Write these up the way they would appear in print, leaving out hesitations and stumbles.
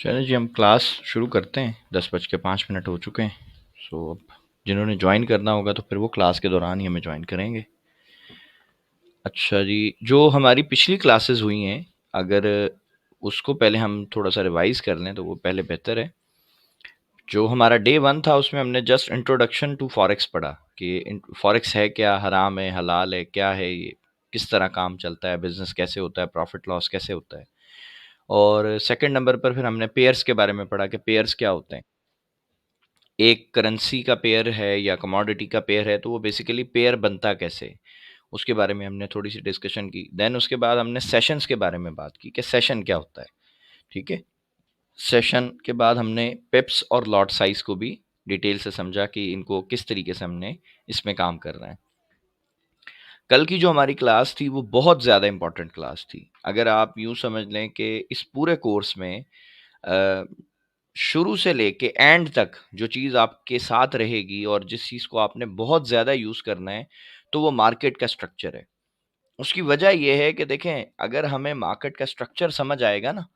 चलिए जी, हम क्लास शुरू करते हैं। 10:05 हो चुके हैं। अब जिन्होंने ज्वाइन करना होगा तो फिर वो क्लास के दौरान ही हमें ज्वाइन करेंगे। अच्छा जी, जो हमारी पिछली क्लासेस हुई हैं, अगर उसको पहले हम थोड़ा सा रिवाइज कर लें तो वो पहले बेहतर है। जो हमारा डे 1 था उसमें हमने जस्ट इंट्रोडक्शन टू फॉरेक्स पढ़ा कि फॉरेक्स है क्या, हराम है, हलाल है, क्या है ये, किस तरह काम चलता है, बिजनेस कैसे होता है, प्रॉफिट लॉस कैसे होता है। और सेकंड नंबर पर फिर हमने पेयर्स के बारे में पढ़ा कि पेयर्स क्या होते हैं। एक करेंसी का पेयर है या कमोडिटी का पेयर है तो वो बेसिकली पेयर बनता कैसे, उसके बारे में हमने थोड़ी सी डिस्कशन की। देन उसके बाद हमने सेशंस के बारे में बात की कि सेशन क्या होता है। ठीक है। सेशन के बाद हमने पिप्स और लॉट साइज को भी डिटेल से समझा कि इनको किस तरीके से हमने इसमें काम करना है। कल की जो हमारी क्लास थी वो बहुत ज़्यादा इंपॉर्टेंट क्लास थी। अगर आप यूँ समझ लें कि इस पूरे कोर्स में अ, शुरू से लेके एंड तक जो चीज़ आपके साथ रहेगी और जिस चीज़ को आपने बहुत ज़्यादा यूज़ करना है, तो वो मार्केट का स्ट्रक्चर है। उसकी वजह ये है कि देखें, अगर हमें मार्केट का स्ट्रक्चर समझ आएगा ना,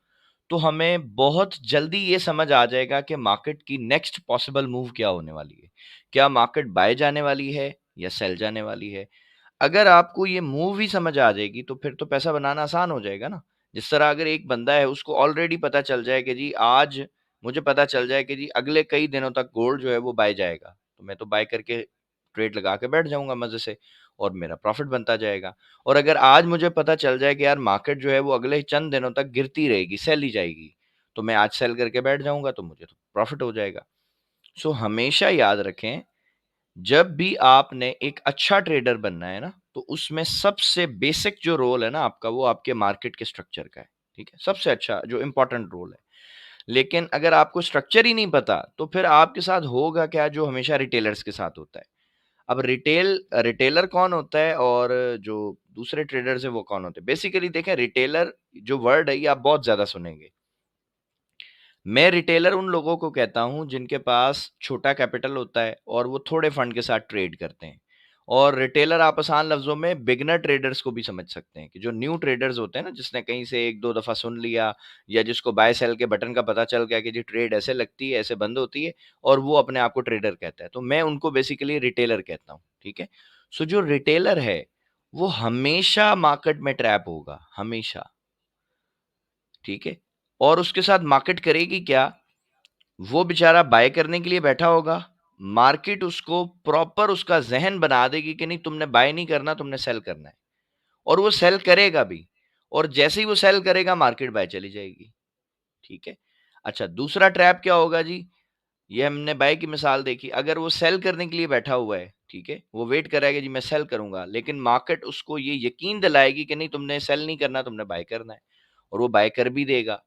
तो हमें बहुत जल्दी ये समझ आ जाएगा कि मार्केट की नेक्स्ट पॉसिबल मूव क्या होने वाली है। क्या मार्केट बाय जाने वाली है या सेल जाने वाली है? अगर आपको ये मूव ही समझ आ जाएगी तो फिर तो पैसा बनाना आसान हो जाएगा ना। जिस तरह अगर एक बंदा है उसको ऑलरेडी पता चल जाए कि जी आज मुझे पता चल जाए कि जी अगले कई दिनों तक गोल्ड जो है वो बाय जाएगा, तो मैं तो बाय करके ट्रेड लगा के बैठ जाऊंगा मजे से और मेरा प्रॉफिट बनता जाएगा। और अगर आज मुझे पता चल जाए कि यार मार्केट जो है वो अगले चंद दिनों तक गिरती रहेगी, सेल ही जाएगी, तो मैं आज सेल करके बैठ जाऊंगा तो मुझे तो प्रॉफिट हो जाएगा। सो हमेशा याद रखें, जब भी आपने एक अच्छा ट्रेडर बनना है ना, तो उसमें सबसे बेसिक जो रोल है ना आपका, वो आपके मार्केट के स्ट्रक्चर का है। ठीक है, सबसे अच्छा जो इंपॉर्टेंट रोल है। लेकिन अगर आपको स्ट्रक्चर ही नहीं पता तो फिर आपके साथ होगा क्या, जो हमेशा रिटेलर्स के साथ होता है। अब रिटेलर कौन होता है और जो दूसरे ट्रेडर्स है वो कौन होते हैं? बेसिकली देखें, रिटेलर जो वर्ड है ये आप बहुत ज्यादा सुनेंगे। मैं रिटेलर उन लोगों को कहता हूं जिनके पास छोटा कैपिटल होता है और वो थोड़े फंड के साथ ट्रेड करते हैं। और रिटेलर आप आसान लफ्जों में बिगनर ट्रेडर्स को भी समझ सकते हैं कि जो न्यू ट्रेडर्स होते हैं ना, जिसने कहीं से एक दो दफा सुन लिया या जिसको बाय सेल के बटन का पता चल गया कि जी ट्रेड ऐसे लगती है, ऐसे बंद होती है, और वो अपने आप को ट्रेडर कहता है, तो मैं उनको बेसिकली रिटेलर कहता हूँ। ठीक है। सो जो रिटेलर है वो हमेशा मार्केट में ट्रैप होगा, हमेशा। ठीक है। और उसके साथ मार्केट करेगी क्या? वो बेचारा बाय करने के लिए बैठा होगा, मार्केट उसको प्रॉपर उसका ज़हन बना देगी कि नहीं, तुमने बाय नहीं करना, तुमने सेल करना है। और वो सेल करेगा भी। और जैसे ही वो सेल करेगा मार्केट बाय चली जाएगी। ठीक है। अच्छा, दूसरा ट्रैप क्या होगा जी? ये हमने बाय की मिसाल देखी। अगर वो सेल करने के लिए बैठा हुआ है, ठीक है, वो वेट करेगा जी मैं सेल करूंगा, लेकिन मार्केट उसको ये यकीन दिलाएगी कि नहीं, तुमने सेल नहीं करना, तुमने बाय करना है। और वो बाय कर भी देगा।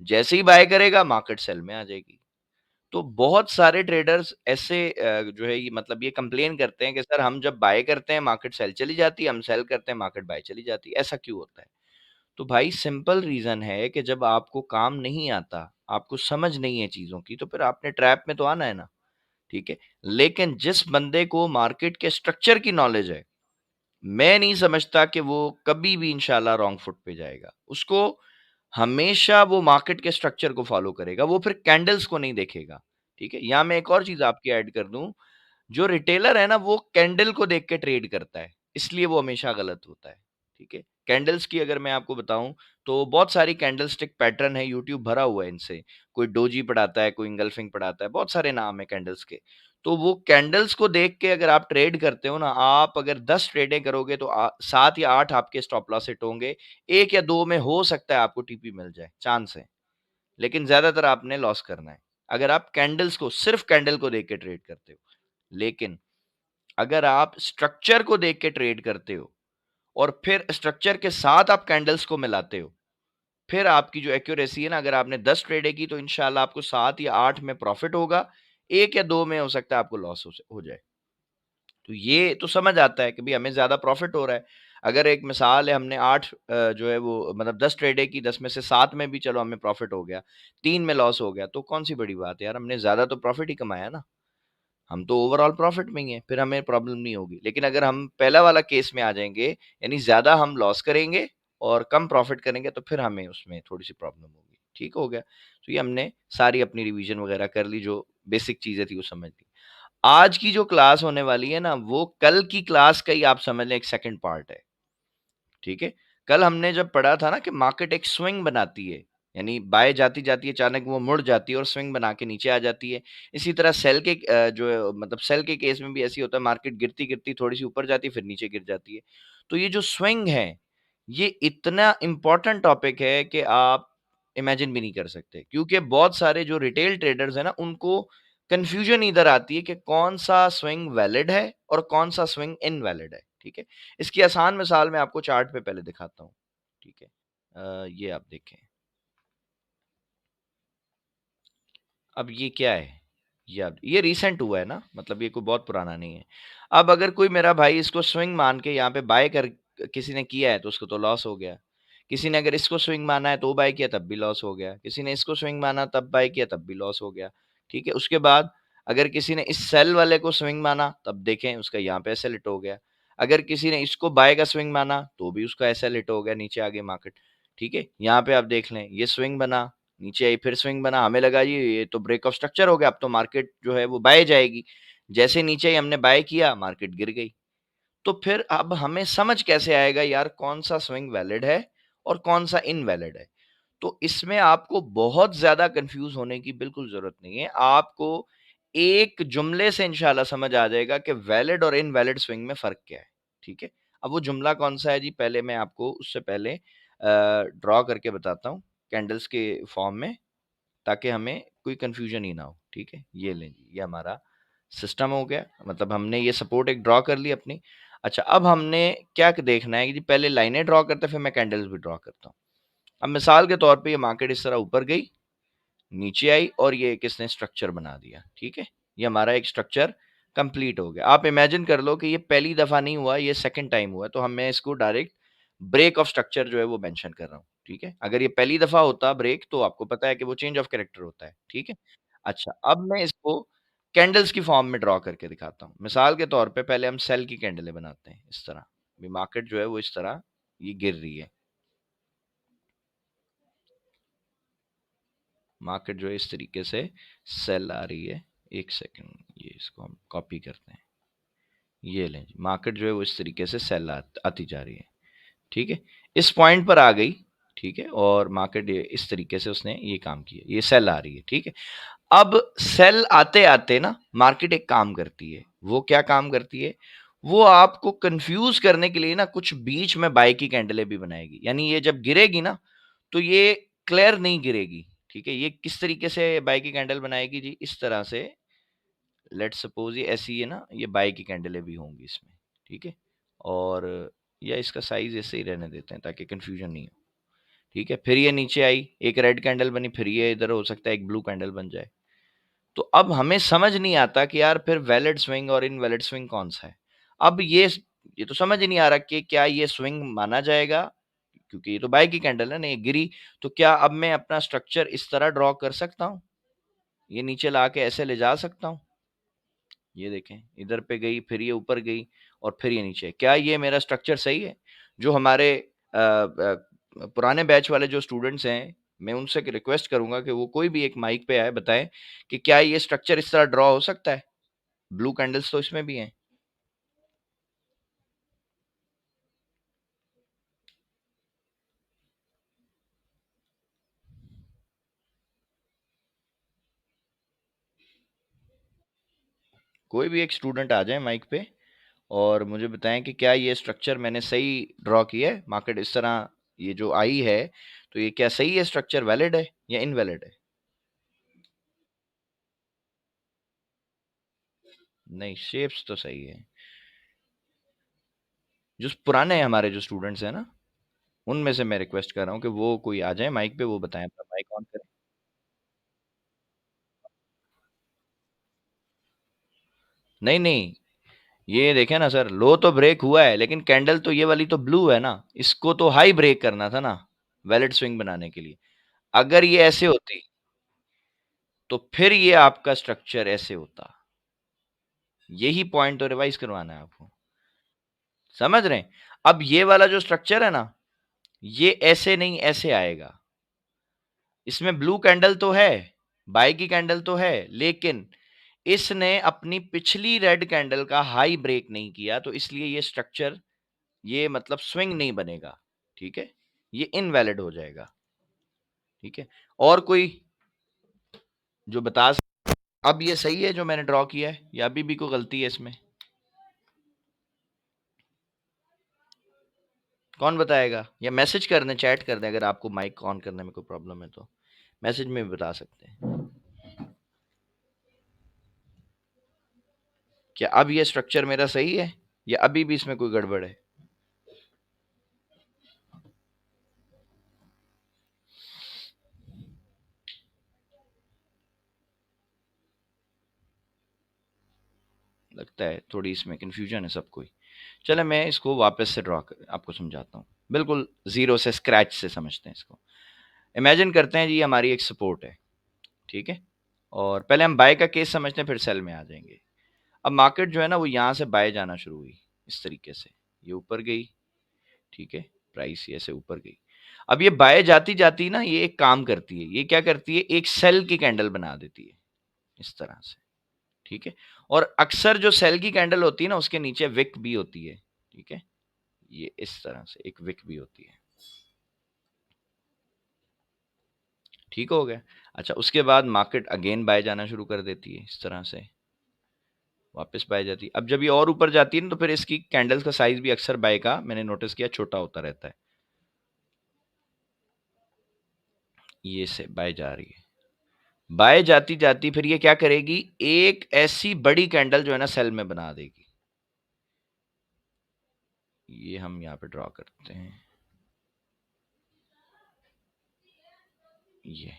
जैसे ही बाय करेगा मार्केट सेल में आ जाएगी। तो बहुत सारे ट्रेडर्स ऐसे जो है ये मतलब ये कंप्लेन करते हैं कि सर हम जब बाय करते हैं मार्केट सेल चली जाती है, हम सेल करते हैं मार्केट बाय चली जाती है, ऐसा क्यों होता है? तो भाई सिंपल रीजन है कि जब आपको काम नहीं आता, आपको समझ नहीं है चीजों की, तो फिर आपने ट्रैप में तो आना है ना। ठीक है। लेकिन जिस बंदे को मार्केट के स्ट्रक्चर की नॉलेज है, मैं नहीं समझता कि वो कभी भी इंशाल्लाह रॉन्ग फुट पे जाएगा। उसको हमेशा वो मार्केट के स्ट्रक्चर को फॉलो करेगा, वो फिर कैंडल्स को नहीं देखेगा। ठीक है। यहाँ मैं एक और चीज आपकी ऐड कर दूं, जो रिटेलर है ना वो कैंडल को देख के ट्रेड करता है, इसलिए वो हमेशा गलत होता है। ठीक है। कैंडल्स की अगर मैं आपको बताऊं तो बहुत सारी कैंडल स्टिक पैटर्न है, यूट्यूब भरा हुआ है इनसे। कोई डोजी पढ़ाता है, कोई इंगल्फिंग पढ़ाता है, बहुत सारे नाम है कैंडल्स के। तो वो कैंडल्स को देख के अगर आप ट्रेड करते हो ना, आप अगर 10 ट्रेडें करोगे तो 7 या 8 आपके स्टॉप लॉस हिट होंगे। एक या दो में हो सकता है आपको टीपी मिल जाए, चांस है। लेकिन ज्यादातर आपने लॉस करना है अगर आप कैंडल्स को, सिर्फ कैंडल को देख के ट्रेड करते हो। लेकिन अगर आप स्ट्रक्चर को देख के ट्रेड करते हो और फिर स्ट्रक्चर के साथ आप कैंडल्स को मिलाते हो, फिर आपकी जो एक्यूरेसी है ना, अगर आपने 10 ट्रेडें की तो इंशाल्लाह आपको 7 या 8 में प्रॉफिट होगा। एक या दो में हो सकता है आपको लॉस हो जाए। तो ये तो समझ आता है कि भाई हमें ज्यादा प्रॉफिट हो रहा है। अगर एक मिसाल है, हमने 8 जो है वो मतलब 10 ट्रेडें की, 10 में से 7 में भी चलो हमें प्रॉफिट हो गया, 3 में लॉस हो गया, तो कौन सी बड़ी बात है यार, हमने ज्यादा तो प्रॉफिट ही कमाया ना। हम तो ओवरऑल प्रॉफिट में ही है, फिर हमें प्रॉब्लम नहीं होगी। लेकिन अगर हम पहला वाला केस में आ जाएंगे, यानी ज्यादा हम लॉस करेंगे और कम प्रॉफिट करेंगे, तो फिर हमें उसमें थोड़ी सी प्रॉब्लम होगी। ठीक हो गया। तो ये हमने सारी अपनी रिवीजन वगैरह कर ली, जो बेसिक चीज़ें थी वो समझ ली। आज की जो क्लास होने वाली है ना, वो कल की क्लास का ही आप समझ लें एक सेकंड पार्ट है। ठीक है? कल हमने जब पढ़ा था ना कि मार्केट एक स्विंग बनाती है, यानी बाएँ जाती-जाती है, अचानक वो मुड़ जाती है और स्विंग बना के नीचे आ जाती है। इसी तरह सेल के जो मतलब सेल के केस में भी ऐसे ही होता है, मार्केट गिरती-गिरती थोड़ी-सी ऊपर जाती है, फिर नीचे गिर जाती है। तो ये जो स्विंग है, ये इतना इम्पोर्टेंट टॉपिक है कि आप इमेजिन भी नहीं कर सकते, क्योंकि बहुत सारे जो रिटेल ट्रेडर्स हैं ना, उनको कन्फ्यूजन इधर आती है कि कौन-सा स्विंग वैलिड है और कौन-सा स्विंग इनवैलिड है। ठीक है? इसकी आसान मिसाल मैं आपको चार्ट पे पहले दिखाता हूँ, ठीक है? ये आप देखें, अब ये क्या है? ये रीसेंट हुआ है ना, मतलब ये कोई बहुत पुराना नहीं है। अब अगर कोई मेरा भाई इसको स्विंग मान के यहाँ पे बाय कर किसी ने किया है तो उसको तो लॉस हो गया। किसी ने अगर इसको स्विंग माना है तो बाय किया तब भी लॉस हो गया। किसी ने इसको स्विंग माना तब बाय किया तब भी लॉस हो गया। ठीक है? उसके बाद अगर किसी ने इस सेल वाले को स्विंग माना तब देखें उसका यहाँ पे ऐसे हिट हो गया। अगर किसी ने इसको बाय का स्विंग माना तो भी उसका ऐसा हिट हो गया, नीचे आ गई मार्केट। ठीक है? यहाँ पे आप देख लें, ये स्विंग बना, नीचे आई, फिर स्विंग बना, हमें लगा ये तो ब्रेक ऑफ स्ट्रक्चर हो गया, अब तो मार्केट जो है वो बाय जाएगी। जैसे नीचे आई हमने बाय किया, मार्केट गिर गई। तो फिर अब हमें समझ कैसे आएगा यार कौन सा स्विंग वैलिड है और कौन सा इनवैलिड है? तो इसमें आपको बहुत ज़्यादा कन्फ्यूज़ होने की बिल्कुल ज़रूरत नहीं है। आपको एक जुमले से इंशाल्लाह समझ आ जाएगा कि वैलिड और इनवैलिड स्विंग में फ़र्क क्या है, ठीक है? अब वो जुमला कौन-सा है जी, पहले मैं आपको उससे पहले ड्रॉ करके बताता हूँ कैंडल्स के फॉर्म में, ताकि हमें कोई कन्फ्यूज़न ही ना हो, ठीक है? ये लें जी, ये हमारा सिस्टम हो गया, मतलब हमने ये सपोर्ट एक ड्रॉ कर ली अपनी। अच्छा, अब हमने क्या देखना है कि जी पहले लाइनें ड्रॉ करते हैं, फिर मैं कैंडल्स भी ड्रॉ करता हूँ। अब मिसाल के तौर पे ये मार्केट इस तरह ऊपर गई, नीचे आई और ये एक इसने स्ट्रक्चर बना दिया, ठीक है? ये हमारा एक स्ट्रक्चर कंप्लीट हो गया। आप इमेजिन कर लो कि ये पहली दफ़ा नहीं हुआ, ये सेकंड टाइम हुआ, तो हम मैं इसको डायरेक्ट ब्रेक ऑफ स्ट्रक्चर जो है वो मेंशन कर रहा हूँ, ठीक है? अगर ये पहली दफ़ा होता ब्रेक, तो आपको पता है कि वो चेंज ऑफ कैरेक्टर होता है, ठीक है? अच्छा, अब मैं इसको कैंडल्स की फॉर्म में ड्रॉ करके दिखाता हूँ। मिसाल के तौर पे पहले हम सेल की कैंडलें बनाते हैं, इस तरह। अभी मार्केट जो है वो इस तरह ये गिर रही है। मार्केट जो है इस तरीके से सेल आ रही है। एक सेकंड, ये इसको हम कॉपी करते हैं। ये लें जी, मार्केट जो है वो इस तरीके से सेल आती जा रही है, ठीक है? इस पॉइंट पर आ गई, ठीक है? और मार्केट इस तरीके से उसने ये काम किया, ये सेल आ रही है, ठीक है? अब सेल आते-आते ना मार्केट एक काम करती है। वो क्या काम करती है? वो आपको कन्फ्यूज़ करने के लिए ना कुछ बीच में बाय की कैंडलें भी बनाएगी। यानी ये जब गिरेगी ना, तो ये क्लियर नहीं गिरेगी, ठीक है? ये किस तरीके से बाय की कैंडल बनाएगी जी? इस तरह से, लेट्स सपोज़ ये ऐसी है ना, ये बाय की कैंडलें भी होंगी इसमें, ठीक है? और या इसका साइज़ ऐसे ही रहने देते हैं ताकि कन्फ्यूज़न नहीं हो, ठीक है? फिर ये नीचे आई, एक रेड कैंडल बनी, फिर ये इधर हो सकता है एक ब्लू कैंडल बन जाए। तो अब हमें समझ नहीं आता कि यार फिर वैलिड स्विंग और इनवैलिड स्विंग कौन-सा है? अब ये तो समझ ही नहीं आ रहा कि क्या ये स्विंग माना जाएगा? क्योंकि ये तो बाय की कैंडल है ना, ये गिरी, तो क्या अब मैं अपना स्ट्रक्चर इस तरह ड्रॉ कर सकता हूँ? ये नीचे ला के ऐसे ले जा सकता हूँ? ये देखें, इधर पे गई, फिर ये ऊपर गई और फिर ये नीचे। क्या ये मेरा स्ट्रक्चर सही है? जो हमारे पुराने बैच वाले जो स्टूडेंट्स हैं, मैं उनसे एक रिक्वेस्ट करूँगा कि वो कोई भी एक माइक पे आए, बताएँ कि क्या ये स्ट्रक्चर इस तरह ड्रॉ हो सकता है? ब्लू कैंडल्स तो इसमें भी हैं। कोई भी एक स्टूडेंट आ जाए माइक पे और मुझे बताएँ कि क्या ये स्ट्रक्चर मैंने सही ड्रॉ किया है? मार्केट इस तरह ये जो आई है, तो ये क्या सही है, स्ट्रक्चर वैलिड है या इनवैलिड है? नहीं, शेप्स तो सही है। जो पुराने हमारे जो स्टूडेंट्स हैं ना, उनमें से मैं रिक्वेस्ट कर रहा हूँ कि वो कोई आ जाए माइक पे, वो बताएँ, अपना माइक ऑन करें। नहीं, नहीं, ये देखें ना सर, लो तो ब्रेक हुआ है, लेकिन कैंडल तो ये वाली तो ब्लू है ना, इसको तो हाई ब्रेक करना था ना, वैलिड स्विंग बनाने के लिए। अगर ये ऐसे होती, तो फिर ये आपका स्ट्रक्चर ऐसे होता। यही पॉइंट तो रिवाइज़ करवाना है आपको। समझ रहे हैं? अब ये वाला जो स्ट्रक्चर है ना, ये ऐसे नहीं ऐसे आएगा। इसमें ब्लू कैंडल तो है, बाय की कैंडल तो है, लेकिन इसने अपनी पिछली रेड कैंडल का हाई ब्रेक नहीं किया, तो इसलिए ये स्ट्रक्चर, ये मतलब स्विंग नहीं बनेगा। ठीक है, ये इनवैलिड हो जाएगा। ठीक है, और कोई जो बता अब ये सही है जो मैंने ड्रॉ किया है, या अभी भी कोई गलती है इसमें? कौन बताएगा, या मैसेज कर दें, चैट कर दें, अगर आपको माइक ऑन करने में कोई प्रॉब्लम है तो मैसेज में भी बता सकते हैं। क्या अब ये स्ट्रक्चर मेरा सही है, या अभी भी इसमें कोई गड़बड़ है? लगता है थोड़ी इसमें कंफ्यूजन है सबको ही। चले मैं इसको वापस से ड्रॉ कर आपको समझाता हूँ, बिल्कुल जीरो से, स्क्रैच से समझते हैं इसको। इमेजिन करते हैं जी हमारी एक सपोर्ट है, ठीक है, और पहले हम बाय का केस समझते हैं, फिर सेल में आ जाएंगे। अब मार्केट जो है ना वो यहाँ से बाय जाना शुरू हुई, इस तरीके से ये ऊपर गई, ठीक है, प्राइस ये ऐसे ऊपर गई। अब ये बाय जाती जाती ना ये एक काम करती है, ये क्या करती है, एक सेल की कैंडल बना देती है इस तरह से। ठीक है, और अक्सर जो सेल की कैंडल होती है ना उसके नीचे विक भी होती है। ठीक है, ये इस तरह से एक विक भी होती है। ठीक हो गया। अच्छा, उसके बाद मार्केट अगेन बाय जाना शुरू कर देती है इस तरह से, वापस बाय जाती है। अब जब ये और ऊपर जाती है ना तो फिर इसकी कैंडल्स का साइज भी अक्सर बाय का मैंने नोटिस किया छोटा होता रहता है। ये से बाय जा रही है, बाय जाती जाती फिर ये क्या करेगी, एक ऐसी बड़ी कैंडल जो है ना सेल में बना देगी। ये हम यहाँ पे ड्रॉ करते हैं, ये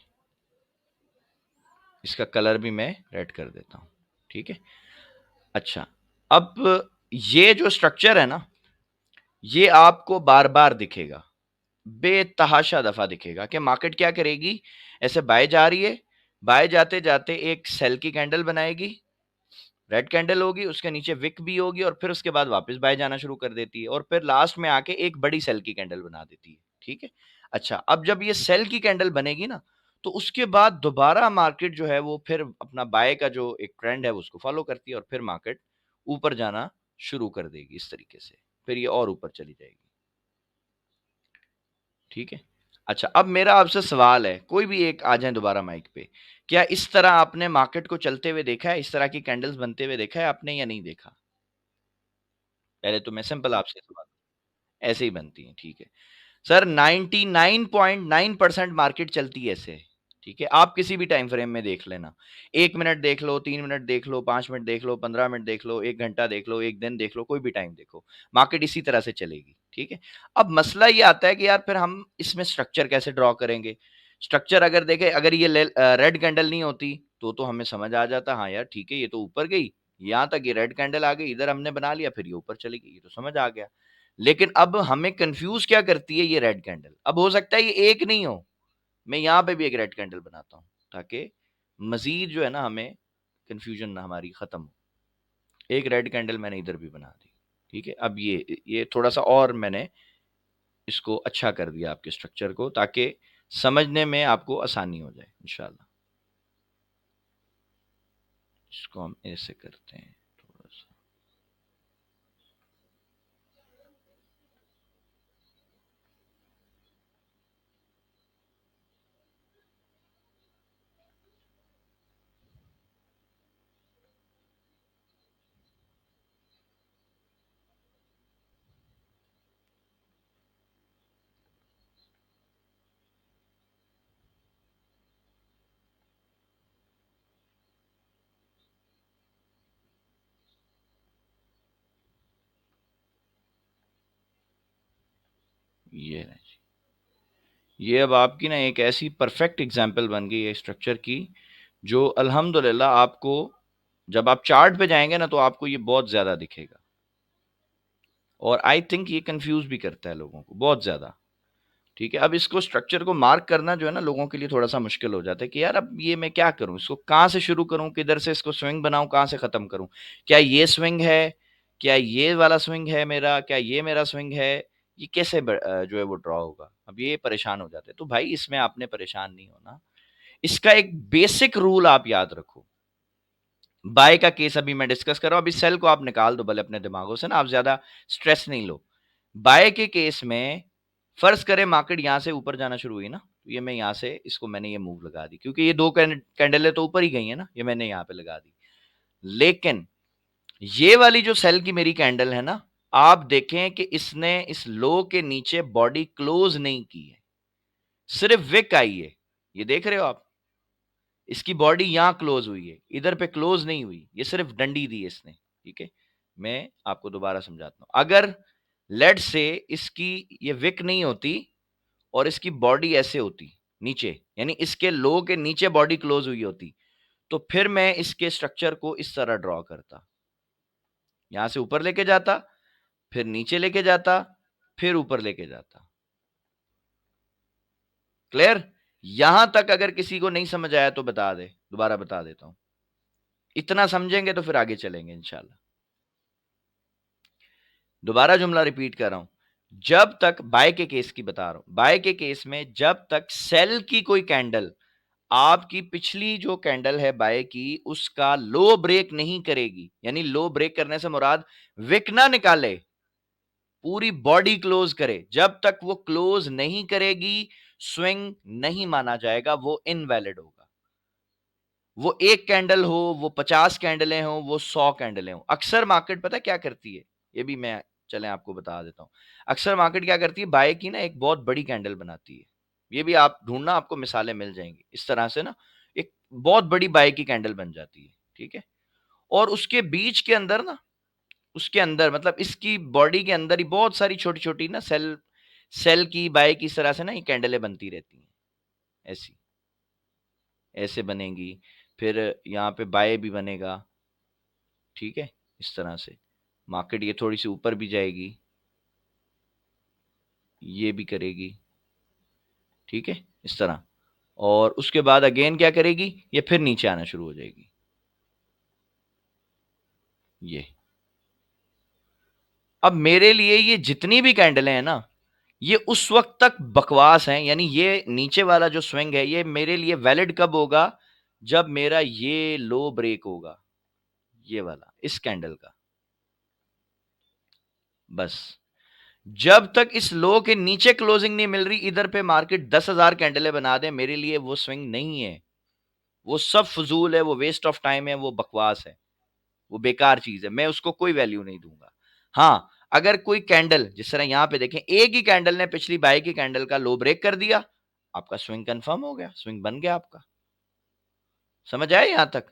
इसका कलर भी मैं रेड कर देता हूं। ठीक है, अच्छा, अब ये जो स्ट्रक्चर है ना ये आपको बार बार दिखेगा, बेतहाशा दफा दिखेगा कि मार्केट क्या करेगी, ऐसे बाय जा रही है, बाय जाते जाते एक सेल की कैंडल बनाएगी, रेड कैंडल होगी, उसके नीचे विक भी होगी, और फिर उसके बाद वापस बाय जाना शुरू कर देती है, और फिर लास्ट में आके एक बड़ी सेल की कैंडल बना देती है। ठीक है, अच्छा, अब जब ये सेल की कैंडल बनेगी ना तो उसके बाद दोबारा मार्केट जो है वो फिर अपना बाय का जो एक ट्रेंड है उसको फॉलो करती है, और फिर मार्केट ऊपर जाना शुरू कर देगी इस तरीके से, फिर ये और ऊपर चली जाएगी। ठीक है, अच्छा, अब मेरा आपसे सवाल है, कोई भी एक आ जाए दोबारा माइक पे, क्या इस तरह आपने मार्केट को चलते हुए देखा है, इस तरह की कैंडल्स बनते हुए देखा है आपने या नहीं देखा? पहले तो मैं सिंपल आपसे सवाल, ऐसे ही बनती है। ठीक है सर, 99.9% मार्केट चलती है ऐसे। ठीक है, आप किसी भी टाइम फ्रेम में देख लेना, 1 मिनट देख लो, 3 मिनट देख लो, 5 मिनट देख लो, 15 मिनट देख लो, 1 घंटा देख लो, एक दिन देख लो, कोई भी टाइम देखो, मार्केट इसी तरह से चलेगी। ठीक है, अब मसला ये आता है कि यार फिर हम इसमें स्ट्रक्चर कैसे ड्रॉ करेंगे? स्ट्रक्चर अगर देखें, अगर ये रेड कैंडल नहीं होती तो हमें समझ आ जाता, हाँ यार ठीक है ये तो ऊपर गई, यहाँ तक ये रेड कैंडल आ गई, इधर हमने बना लिया, फिर ये ऊपर चली गई, ये तो समझ आ गया। लेकिन अब हमें कंफ्यूज क्या करती है ये रेड कैंडल, अब हो सकता है ये एक नहीं हो, मैं यहाँ पे भी एक रेड कैंडल बनाता हूँ ताकि मजीद जो है ना हमें कंफ्यूजन ना हमारी खत्म हो। एक रेड कैंडल मैंने इधर भी बना दी। ठीक है, अब ये थोड़ा सा और मैंने इसको अच्छा कर दिया आपके स्ट्रक्चर को, ताकि समझने में आपको आसानी हो जाए इंशाल्लाह। इसको हम ऐसे करते हैं थोड़ा सा, ये रहे। ये अब आपकी ना एक ऐसी परफेक्ट एग्जांपल बन गई है स्ट्रक्चर की, जो अल्हम्दुलिल्लाह आपको जब आप चार्ट पे जाएंगे ना तो आपको ये बहुत ज्यादा दिखेगा, और आई थिंक ये कंफ्यूज भी करता है लोगों को बहुत ज्यादा। ठीक है, अब इसको स्ट्रक्चर को मार्क करना जो है ना लोगों के लिए थोड़ा सा मुश्किल हो जाता है कि यार अब ये मैं क्या करूं, इसको कहाँ से शुरू करूं, किधर से इसको स्विंग बनाऊं, कहाँ से खत्म करूं, क्या ये स्विंग है, क्या ये वाला स्विंग है मेरा, क्या ये मेरा स्विंग है, ये कैसे जो है वो ड्रॉ होगा? अब ये परेशान हो जाते हैं। तो भाई इसमें आपने परेशान नहीं होना। इसका एक बेसिक रूल आप याद रखो। बाय का केस अभी मैं डिस्कस कर रहा हूं, अभी सेल को आप निकाल दो भले अपने दिमागों से ना, आप ज्यादा स्ट्रेस नहीं लो। बाय के केस में फर्ज करें मार्केट यहां से ऊपर जाना शुरू हुई ना, तो ये मैं यहां से इसको मैंने ये मूव लगा दी, क्योंकि ये दो कैंडल तो ऊपर ही गई है ना, ये मैंने यहां पे लगा दी। लेकिन ये वाली जो सेल की मेरी कैंडल है ना, आप देखें कि इसने इस लो के नीचे बॉडी क्लोज नहीं की है, सिर्फ विक आई है। ये देख रहे हो आप, इसकी बॉडी यहां क्लोज हुई है, इधर पे क्लोज नहीं हुई, ये सिर्फ डंडी दी है इसने। ठीक है, मैं आपको दोबारा समझाता हूं। अगर लेट से इसकी ये विक नहीं होती और इसकी बॉडी ऐसे होती नीचे, यानी इसके लो के नीचे बॉडी क्लोज हुई होती, तो फिर मैं इसके स्ट्रक्चर को इस तरह ड्रॉ करता। यहां से ऊपर लेके जाता, फिर नीचे लेके जाता, फिर ऊपर लेके जाता। क्लियर? यहां तक अगर किसी को नहीं समझ आया तो बता दे, दोबारा बता देता हूं। इतना समझेंगे तो फिर आगे चलेंगे इंशाल्लाह। दोबारा जुमला रिपीट कर रहा हूं। जब तक बाय के केस की बता रहा हूं, बाय के केस में जब तक सेल की कोई कैंडल आपकी पिछली जो कैंडल है बाय की उसका लो ब्रेक नहीं करेगी, यानी लो ब्रेक करने से मुराद विक ना निकाले, पूरी बॉडी क्लोज करे, जब तक वो क्लोज नहीं करेगी स्विंग नहीं माना जाएगा, वो इनवैलिड होगा। वो एक कैंडल हो, वो 50 कैंडलें हो, वो 100 कैंडलें हो। अक्सर मार्केट पता क्या करती है, ये भी मैं चले आपको बता देता हूं। अक्सर मार्केट क्या करती है, बाय की ना एक बहुत बड़ी कैंडल बनाती है। ये भी आप ढूंढना, आपको मिसालें मिल जाएंगी इस तरह से ना, एक बहुत बड़ी बाय की कैंडल बन जाती है। ठीक है, और उसके बीच के अंदर ना, उसके अंदर मतलब इसकी बॉडी के अंदर ही बहुत सारी छोटी छोटी ना सेल, सेल की बाय की इस तरह से ना ये कैंडलें बनती रहती हैं, ऐसी ऐसे बनेंगी। फिर यहाँ पे बाय भी बनेगा। ठीक है, इस तरह से मार्केट ये थोड़ी सी ऊपर भी जाएगी, ये भी करेगी। ठीक है, इस तरह। और उसके बाद अगेन क्या करेगी, ये फिर नीचे आना शुरू हो जाएगी, ये। अब मेरे लिए ये जितनी भी कैंडलें हैं ना, ये उस वक्त तक बकवास हैं, यानी ये नीचे वाला जो स्विंग है ये मेरे लिए वैलिड कब होगा, जब मेरा ये लो ब्रेक होगा, ये वाला इस कैंडल का। बस जब तक इस लो के नीचे क्लोजिंग नहीं मिल रही, इधर पे मार्केट 10,000 कैंडलें बना दे, मेरे लिए वो स्विंग नहीं है, वो सब फजूल है, वो वेस्ट ऑफ टाइम है, वो बकवास है, वो बेकार चीज है, मैं उसको कोई वैल्यू नहीं दूंगा। हाँ, अगर कोई कैंडल जिस तरह यहां पे देखें, एक ही कैंडल ने पिछली बाई की कैंडल का लो ब्रेक कर दिया, आपका स्विंग कंफर्म हो गया, स्विंग बन गया आपका। समझ आए यहां तक?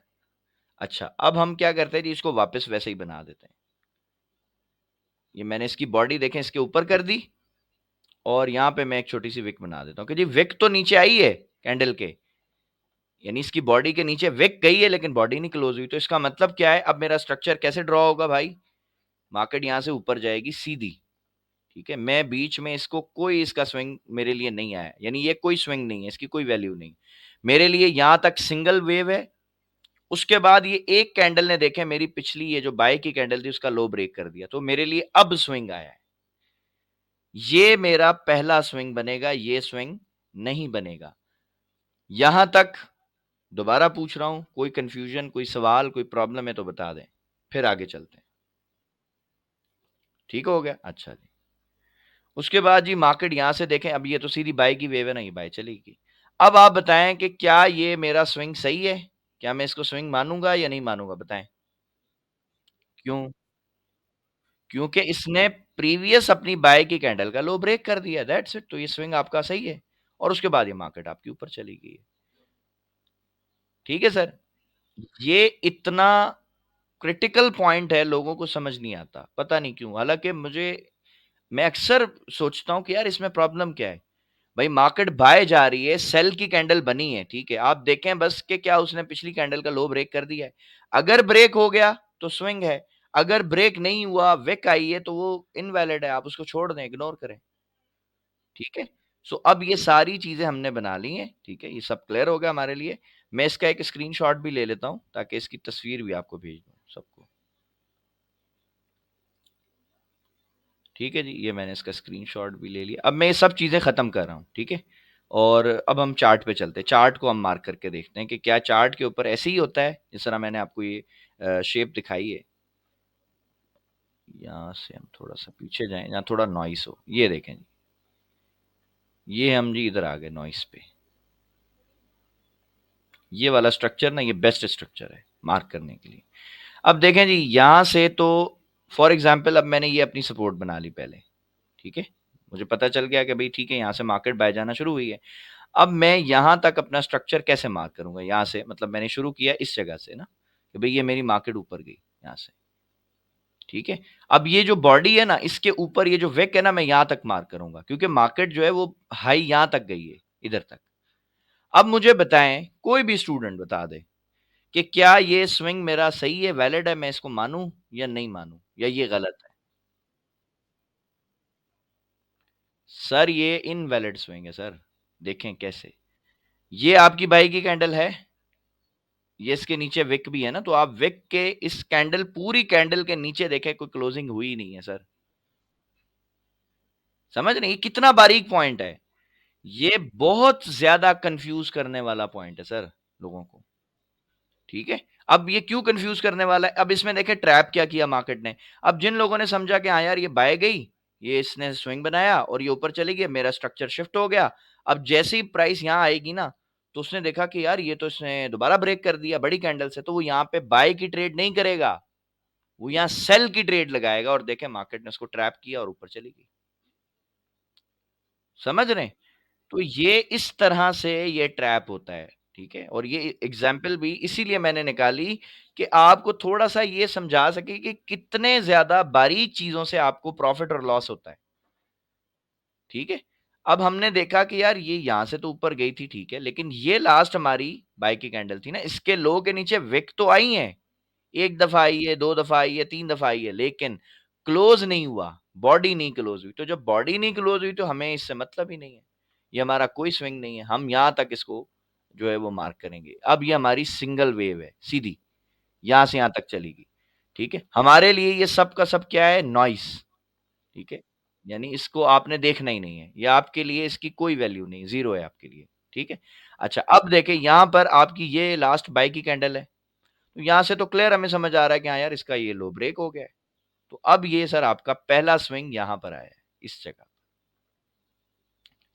अच्छा, अब हम क्या करते हैं जी, इसको वापस वैसे ही बना देते हैं। ये मैंने इसकी बॉडी देखें इसके ऊपर कर दी, और यहां पे मैं एक छोटी सी विक बना देता हूं कि जी विक तो नीचे आई है कैंडल के, यानी इसकी बॉडी के नीचे विक गई है लेकिन बॉडी नहीं क्लोज हुई, तो इसका मतलब क्या है, अब मेरा स्ट्रक्चर कैसे ड्रॉ होगा भाई, मार्केट यहां से ऊपर जाएगी सीधी। ठीक है, मैं बीच में इसको कोई इसका स्विंग मेरे लिए नहीं आया, यानी ये कोई स्विंग नहीं है, इसकी कोई वैल्यू नहीं मेरे लिए, यहां तक सिंगल वेव है। उसके बाद ये एक कैंडल ने देखे मेरी पिछली ये जो बाय की कैंडल थी उसका लो ब्रेक कर दिया, तो मेरे लिए अब स्विंग आया है, ये मेरा पहला स्विंग बनेगा, ये स्विंग नहीं बनेगा। यहां तक दोबारा पूछ रहा हूं, कोई कंफ्यूजन, कोई सवाल, कोई प्रॉब्लम है तो बता दें, फिर आगे चलते हैं। ठीक हो गया? अच्छा जी। उसके बाद जी मार्केट यहां से देखें, अब ये तो सीधी बाय की वेव है ना, ये बाय चलेगी। अब आप बताएं कि क्या ये मेरा स्विंग सही है, क्या मैं इसको स्विंग मानूंगा या नहीं मानूंगा, बताएं। क्यों? क्योंकि इसने प्रीवियस अपनी बाय की कैंडल का लो ब्रेक कर दिया, दैट्स इट, तो ये स्विंग आपका सही है, और उसके बाद ये मार्केट आपके ऊपर चली गई है। ठीक है सर, ये इतना क्रिटिकल पॉइंट है, लोगों को समझ नहीं आता, पता नहीं क्यों। हालांकि मुझे, मैं अक्सर सोचता हूं कि यार इसमें प्रॉब्लम क्या है। भाई मार्केट बाय जा रही है, सेल की कैंडल बनी है, ठीक है, आप देखें बस कि क्या उसने पिछली कैंडल का लो ब्रेक कर दिया है। अगर ब्रेक हो गया तो स्विंग है, अगर ब्रेक नहीं हुआ, विक आई है, तो वो इनवैलिड है, आप उसको छोड़ दें, इग्नोर करें। ठीक है, सो अब ये सारी चीजें हमने बना ली हैं, ठीक है, ये सब क्लियर हो गया हमारे लिए। मैं इसका एक स्क्रीनशॉट भी ले लेता हूं ताकि इसकी तस्वीर भी आपको भेज दूं सबको। ठीक है जी, ये मैंने इसका स्क्रीनशॉट भी ले लिया। अब मैं ये सब चीज़ें ख़त्म कर रहा हूँ, ठीक है? और अब हम चार्ट पे चलते हैं। चार्ट को हम मार्क करके देखते हैं कि क्या चार्ट के ऊपर ऐसे ही होता है, जिस तरह मैंने आपको ये शेप दिखाई है। यहाँ से हम थोड़ा-सा पीछे जाएँ, जहाँ थोड़ा नॉइज़ हो। ये देखें जी, ये हम जी इधर आ गए नॉइज़ पे। ये वाला स्ट्रक्चर ना, ये बेस्ट स्ट्रक्चर है मार्क करने के लिए। अब देखें जी, यहाँ से तो फॉर एग्ज़ाम्पल अब मैंने ये अपनी सपोर्ट बना ली पहले, ठीक है? मुझे पता चल गया कि भई ठीक है, यहाँ से मार्केट बाय जाना शुरू हुई है। अब मैं यहाँ तक अपना स्ट्रक्चर कैसे मार्क करूँगा? यहाँ से मतलब मैंने शुरू किया इस जगह से ना, कि भई ये मेरी मार्केट ऊपर गई यहाँ से, ठीक है? अब ये जो बॉडी है ना, इसके ऊपर ये जो विक है ना, मैं यहाँ तक मार्क करूँगा क्योंकि मार्केट जो है वो हाई यहाँ तक गई है, इधर तक। अब मुझे बताएँ, कोई भी स्टूडेंट बता दे कि क्या ये स्विंग मेरा सही है, वैलिड है, मैं इसको मानूँ या नहीं मानूँ या ये गलत है? सर ये इनवैलिड स्विंग है सर, देखें कैसे? ये आपकी बाई की कैंडल है, ये इसके नीचे विक भी है ना, तो आप विक के इस कैंडल पूरी कैंडल के नीचे देखें कोई क्लोजिंग हुई नहीं है सर। समझ रहे हैं? ये कितना बारीक पॉइंट है। ये बहुत ज़्यादा कन्फ्यूज़ करने वाला पॉइंट है सर, लोगों को। ठीक है? अब ये क्यों कन्फ्यूज़ करने वाला है? अब इसमें देखिए ट्रैप क्या किया मार्केट ने। अब जिन लोगों ने समझा कि हाँ यार ये बाय गई, ये इसने स्विंग बनाया और ये ऊपर चली गई, मेरा स्ट्रक्चर शिफ्ट हो गया। अब जैसे ही प्राइस यहाँ आएगी ना, तो उसने देखा कि यार ये तो इसने दोबारा ब्रेक कर दिया बड़ी कैंडल से, तो वो यहाँ पे बाय की ट्रेड नहीं करेगा। वो यहाँ सेल की ट्रेड लगाएगा और देखें मार्केट ने उसको ट्रैप किया और ऊपर चली गई। समझ रहे हैं? तो ये इस तरह से ये ट्रैप होता है, ठीक है? और ये एग्ज़ाम्पल भी इसीलिए मैंने निकाली कि आपको थोड़ा-सा ये समझा सके कि कितने ज़्यादा बारीक चीज़ों से आपको प्रॉफ़िट और लॉस होता है, ठीक है? अब हमने देखा कि यार ये यहाँ से तो ऊपर गई थी, ठीक है, लेकिन ये लास्ट हमारी बाय की कैंडल थी ना, इसके लो के नीचे विक तो आई है। 1 दफ़ा आई है, 2 दफ़ा आई है, 3 दफ़ा आई है, लेकिन क्लोज़ नहीं हुआ, बॉडी नहीं क्लोज़ हुई। तो जब बॉडी नहीं क्लोज़ हुई तो हमें इससे मतलब ही नहीं है। ये हमारा कोई स्विंग नहीं है, हम यहाँ तक इसको जो है वो मार्क करेंगे। अब ये हमारी सिंगल वेव है, सीधी, यहाँ से यहाँ तक चलेगी, ठीक है? हमारे लिए ये सब का सब क्या है? नॉइज़, ठीक है? यानी इसको आपने देखना ही नहीं है, या आपके लिए इसकी कोई वैल्यू नहीं, ज़ीरो है आपके लिए, ठीक है? अच्छा, अब देखें यहाँ पर आपकी ये लास्ट बाय की कैंडल है। तो यहाँ से तो क्लियर हमें समझ आ रहा है कि हाँ यार इसका ये लो ब्रेक हो गया है। तो अब ये सर आपका पहला स्विंग यहाँ पर आया है, इस जगह।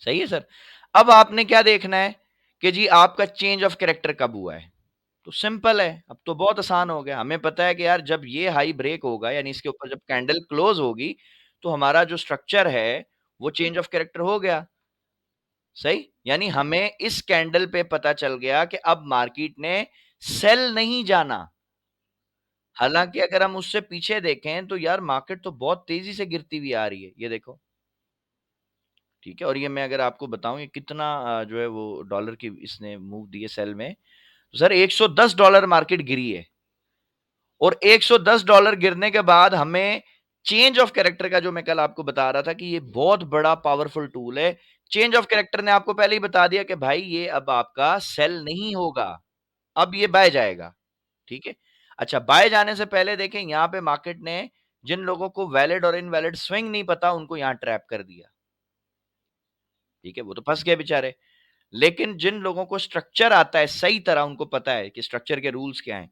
सही है सर? अब आपने क्या देखना है कि जी आपका चेंज ऑफ कैरेक्टर कब हुआ है? तो सिंपल है, अब तो बहुत आसान हो गया। हमें पता है कि यार जब ये हाई ब्रेक होगा यानी इसके ऊपर जब कैंडल क्लोज़ होगी, तो हमारा जो स्ट्रक्चर है, वो चेंज ऑफ कैरेक्टर हो गया। सही? यानी हमें इस कैंडल पे पता चल गया कि अब मार्केट ने सेल नहीं जाना। हालाँकि अगर हम उससे पीछे देखें तो यार मार्केट तो बहुत तेज़ी से गिरती हुई आ रही है, ये देखो, ठीक है? और ये मैं अगर आपको बताऊँ ये कितना जो है वो डॉलर की इसने मूव दी है सेल में, तो सर $110 मार्केट गिरी है और $110 गिरने के बाद हमें चेंज ऑफ कैरेक्टर का जो मैं कल आपको बता रहा था कि ये बहुत बड़ा पावरफुल टूल है। चेंज ऑफ कैरेक्टर ने आपको पहले ही बता दिया कि भाई ये अब आपका सेल नहीं होगा, अब ये बाय जाएगा। ठीक है? अच्छा, बाय जाने से पहले देखें यहाँ पे मार्केट ने जिन लोगों को वैलिड और इनवैलिड स्विंग नहीं पता उनको यहाँ ट्रैप कर दिया। ठीक है? वो तो फँस गए बेचारे। लेकिन जिन लोगों को स्ट्रक्चर आता है सही तरह उनको पता है कि स्ट्रक्चर के रूल्स क्या हैं,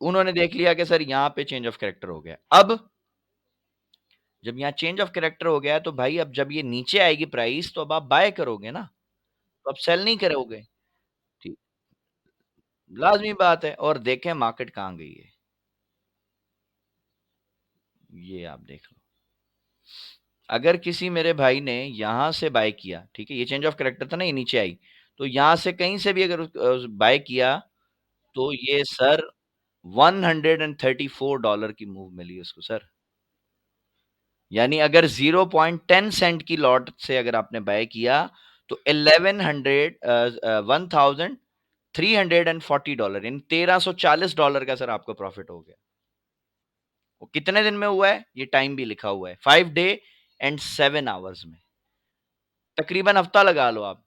उन्होंने देख लिया कि सर यहाँ पे चेंज ऑफ कैरेक्टर हो गया। अब जब यहाँ चेंज ऑफ कैरेक्टर हो गया है तो भाई अब जब ये नीचे आएगी प्राइस तो अब आप बाय करोगे ना, तो अब सेल नहीं करोगे। ठीक, लाज़मी बात है और देखें मार्केट कहाँ गई है। ये आप देख लो। अगर किसी मेरे भाई ने यहाँ से बाय किया, ठीक है? ये चेंज ऑफ कैरेक्टर था ना, ये नीचे आई। तो यहाँ से कहीं से भी अगर बाय किया, तो ये सर $134 की मूव मिली उसको सर। यानी अगर 0.10 सेंट की लॉट से अगर आपने बाय किया, तो 1100 $1340 यानी $1340 का सर आपको प्रॉफिट हो गया। वो कितने दिन में हुआ है? ये टाइम भी लिखा हुआ है, 5 डे एंड 7 आवर्स में। तकरीबन हफ्ता लगा लो आप।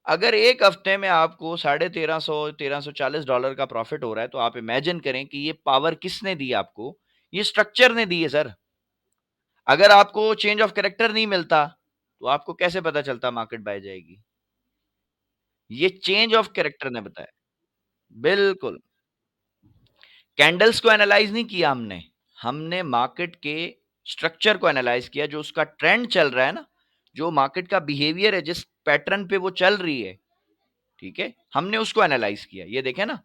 अगर 1 हफ्ते में आपको साढ़े 1300 $1340 का प्रॉफिट हो रहा है, तो आप इमेजिन करें कि ये पावर किसने दी आपको? ये स्ट्रक्चर ने दी है सर। अगर आपको चेंज ऑफ कैरेक्टर नहीं मिलता, तो आपको कैसे पता चलता मार्केट बाय जाएगी? ये चेंज ऑफ कैरेक्टर ने बताया। बिल्कुल। कैंडल्स को एनालाइज़ नहीं किया हमने। हमने मार्केट के स्ट्रक्चर को एनालाइज़ किया, जो उसका ट्रेंड चल रहा है ना, जो मार्केट का बिहेवियर है, जिस पैटर्न पे वो चल रही है, ठीक है? हमने उसको एनालाइज़ किया। ये देखें ना,